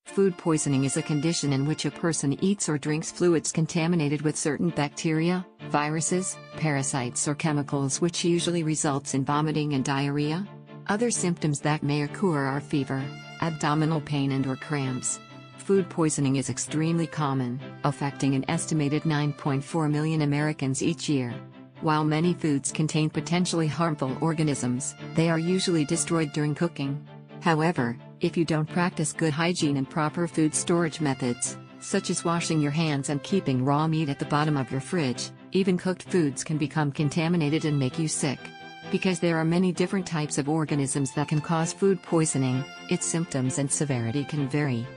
Food poisoning is a condition in which a person eats or drinks fluids contaminated with certain bacteria, viruses, parasites or chemicals, which usually results in vomiting and diarrhea. Other symptoms that may occur are fever, abdominal pain and/or cramps. Food poisoning is extremely common, affecting an estimated 9.4 million Americans each year. While many foods contain potentially harmful organisms, they are usually destroyed during cooking. However, if you don't practice good hygiene and proper food storage methods, such as washing your hands and keeping raw meat at the bottom of your fridge, even cooked foods can become contaminated and make you sick. Because there are many different types of organisms that can cause food poisoning, its symptoms and severity can vary.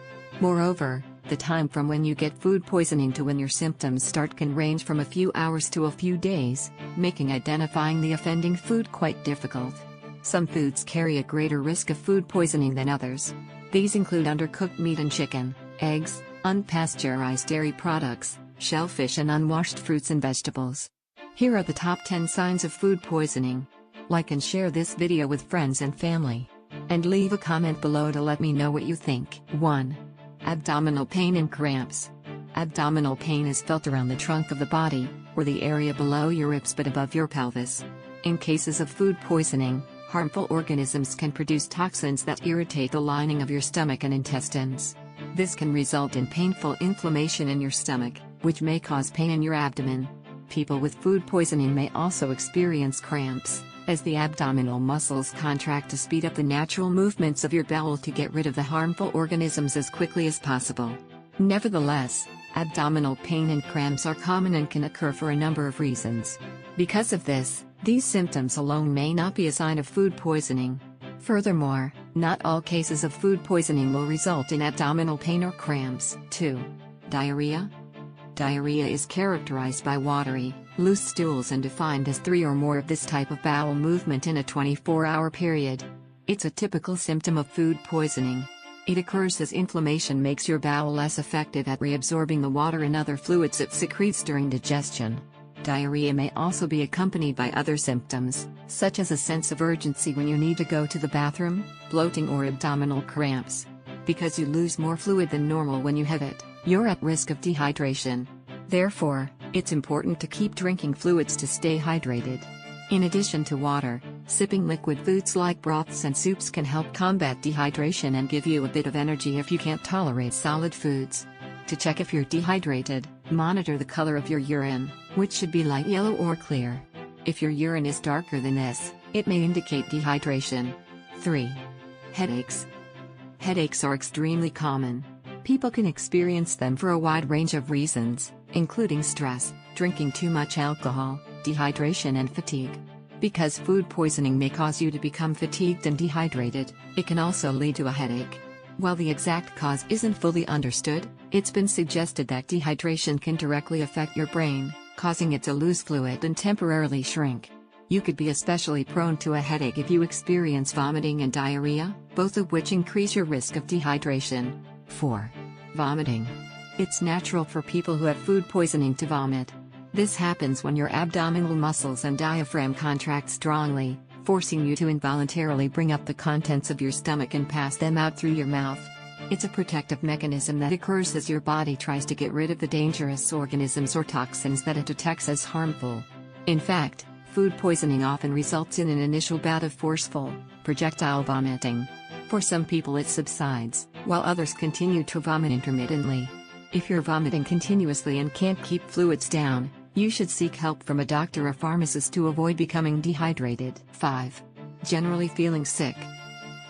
Moreover, the time from when you get food poisoning to when your symptoms start can range from a few hours to a few days, making identifying the offending food quite difficult. Some foods carry a greater risk of food poisoning than others. These include undercooked meat and chicken, eggs, unpasteurized dairy products, shellfish and unwashed fruits and vegetables. Here are the top 10 signs of food poisoning. Like and share this video with friends and family. And leave a comment below to let me know what you think. 1. Abdominal pain and cramps. Abdominal pain is felt around the trunk of the body, or the area below your ribs but above your pelvis. In cases of food poisoning, harmful organisms can produce toxins that irritate the lining of your stomach and intestines. This can result in painful inflammation in your stomach, which may cause pain in your abdomen. People with food poisoning may also experience cramps, as the abdominal muscles contract to speed up the natural movements of your bowel to get rid of the harmful organisms as quickly as possible. Nevertheless, abdominal pain and cramps are common and can occur for a number of reasons. Because of this, these symptoms alone may not be a sign of food poisoning. Furthermore, not all cases of food poisoning will result in abdominal pain or cramps. 2. Diarrhea. Diarrhea is characterized by watery, loose stools and defined as 3 or more of this type of bowel movement in a 24-hour period. It's a typical symptom of food poisoning. It occurs as inflammation makes your bowel less effective at reabsorbing the water and other fluids it secretes during digestion. Diarrhea may also be accompanied by other symptoms, such as a sense of urgency when you need to go to the bathroom, bloating or abdominal cramps. Because you lose more fluid than normal when you have it, you're at risk of dehydration. Therefore, it's important to keep drinking fluids to stay hydrated. In addition to water, sipping liquid foods like broths and soups can help combat dehydration and give you a bit of energy if you can't tolerate solid foods. To check if you're dehydrated, monitor the color of your urine, which should be light yellow or clear. If your urine is darker than this, it may indicate dehydration. 3. Headaches. Headaches are extremely common. People can experience them for a wide range of reasons, including stress, drinking too much alcohol, dehydration and fatigue. Because food poisoning may cause you to become fatigued and dehydrated, it can also lead to a headache. While the exact cause isn't fully understood, it's been suggested that dehydration can directly affect your brain, causing it to lose fluid and temporarily shrink. You could be especially prone to a headache if you experience vomiting and diarrhea, both of which increase your risk of dehydration. 4. Vomiting. It's natural for people who have food poisoning to vomit. This happens when your abdominal muscles and diaphragm contract strongly, forcing you to involuntarily bring up the contents of your stomach and pass them out through your mouth. It's a protective mechanism that occurs as your body tries to get rid of the dangerous organisms or toxins that it detects as harmful. In fact, food poisoning often results in an initial bout of forceful, projectile vomiting. For some people it subsides, while others continue to vomit intermittently. If you're vomiting continuously and can't keep fluids down, you should seek help from a doctor or pharmacist to avoid becoming dehydrated. 5. Generally feeling sick.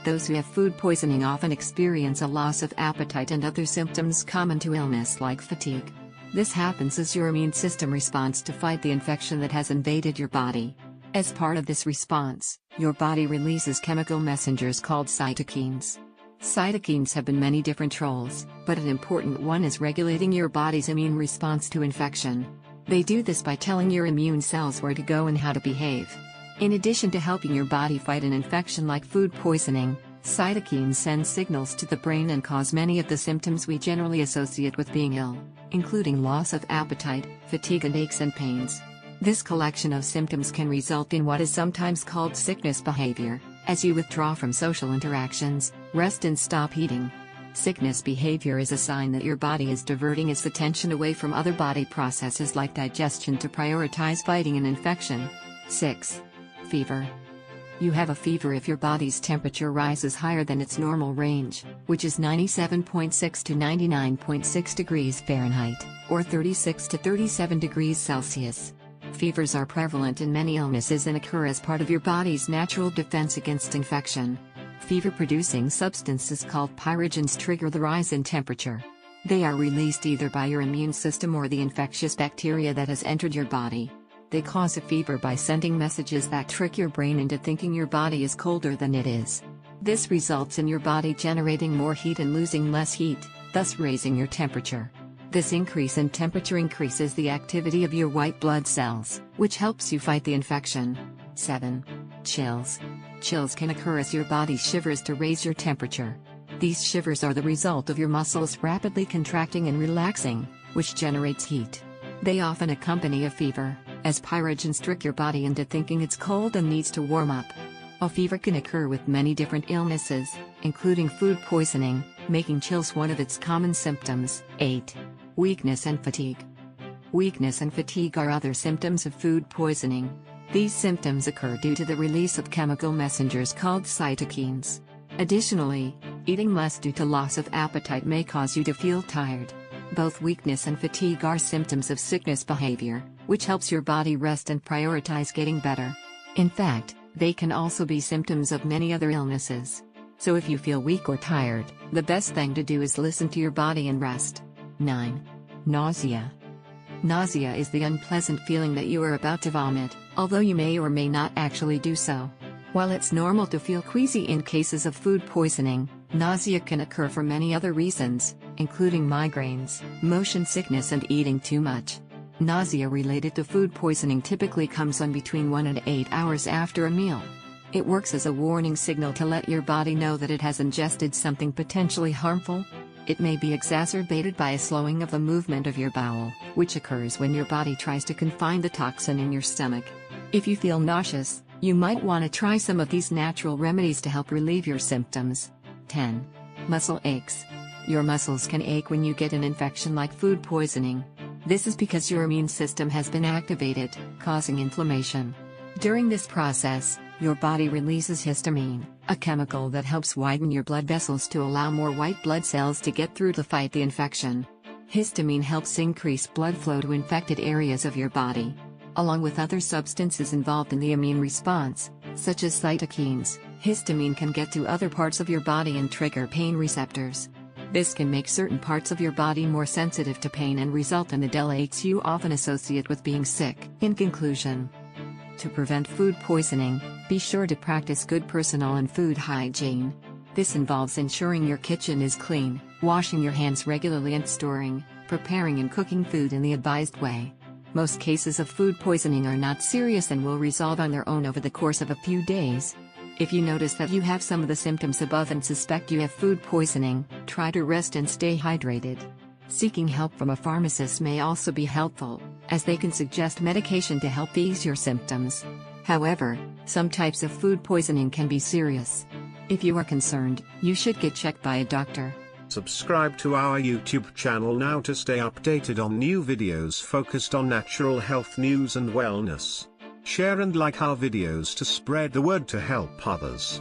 Those who have food poisoning often experience a loss of appetite and other symptoms common to illness like fatigue. This happens as your immune system responds to fight the infection that has invaded your body. As part of this response, your body releases chemical messengers called cytokines. Cytokines have been many different roles, but an important one is regulating your body's immune response to infection. They do this by telling your immune cells where to go and how to behave. In addition to helping your body fight an infection like food poisoning, cytokines send signals to the brain and cause many of the symptoms we generally associate with being ill, including loss of appetite, fatigue and aches and pains. This collection of symptoms can result in what is sometimes called sickness behavior, as you withdraw from social interactions, rest and stop eating. Sickness behavior is a sign that your body is diverting its attention away from other body processes like digestion to prioritize fighting an infection. 6. Fever. You have a fever if your body's temperature rises higher than its normal range, which is 97.6 to 99.6 degrees Fahrenheit, or 36 to 37 degrees Celsius. Fevers are prevalent in many illnesses and occur as part of your body's natural defense against infection. Fever-producing substances called pyrogens trigger the rise in temperature. They are released either by your immune system or the infectious bacteria that has entered your body. They cause a fever by sending messages that trick your brain into thinking your body is colder than it is. This results in your body generating more heat and losing less heat, thus raising your temperature. This increase in temperature increases the activity of your white blood cells, which helps you fight the infection. 7. Chills. Chills can occur as your body shivers to raise your temperature. These shivers are the result of your muscles rapidly contracting and relaxing, which generates heat. They often accompany a fever, as pyrogens trick your body into thinking it's cold and needs to warm up. A fever can occur with many different illnesses, including food poisoning, making chills one of its common symptoms. 8. Weakness and fatigue. Weakness and fatigue are other symptoms of food poisoning. These symptoms occur due to the release of chemical messengers called cytokines. Additionally, eating less due to loss of appetite may cause you to feel tired. Both weakness and fatigue are symptoms of sickness behavior, which helps your body rest and prioritize getting better. In fact, they can also be symptoms of many other illnesses. So if you feel weak or tired, the best thing to do is listen to your body and rest. 9. Nausea. Nausea is the unpleasant feeling that you are about to vomit, although you may or may not actually do so. While it's normal to feel queasy in cases of food poisoning, nausea can occur for many other reasons, including migraines, motion sickness and eating too much. Nausea related to food poisoning typically comes on between 1 and 8 hours after a meal. It works as a warning signal to let your body know that it has ingested something potentially harmful. It may be exacerbated by a slowing of the movement of your bowel, which occurs when your body tries to confine the toxin in your stomach. If you feel nauseous, you might want to try some of these natural remedies to help relieve your symptoms. 10. Muscle aches. Your muscles can ache when you get an infection like food poisoning. This is because your immune system has been activated, causing inflammation. During this process, your body releases histamine, a chemical that helps widen your blood vessels to allow more white blood cells to get through to fight the infection. Histamine helps increase blood flow to infected areas of your body. Along with other substances involved in the immune response, such as cytokines, histamine can get to other parts of your body and trigger pain receptors. This can make certain parts of your body more sensitive to pain and result in the dull aches you often associate with being sick. In conclusion, to prevent food poisoning, be sure to practice good personal and food hygiene. This involves ensuring your kitchen is clean, washing your hands regularly and storing, preparing and cooking food in the advised way. Most cases of food poisoning are not serious and will resolve on their own over the course of a few days. If you notice that you have some of the symptoms above and suspect you have food poisoning, try to rest and stay hydrated. Seeking help from a pharmacist may also be helpful, as they can suggest medication to help ease your symptoms. However, some types of food poisoning can be serious. If you are concerned, you should get checked by a doctor. Subscribe to our YouTube channel now to stay updated on new videos focused on natural health news and wellness. Share and like our videos to spread the word to help others.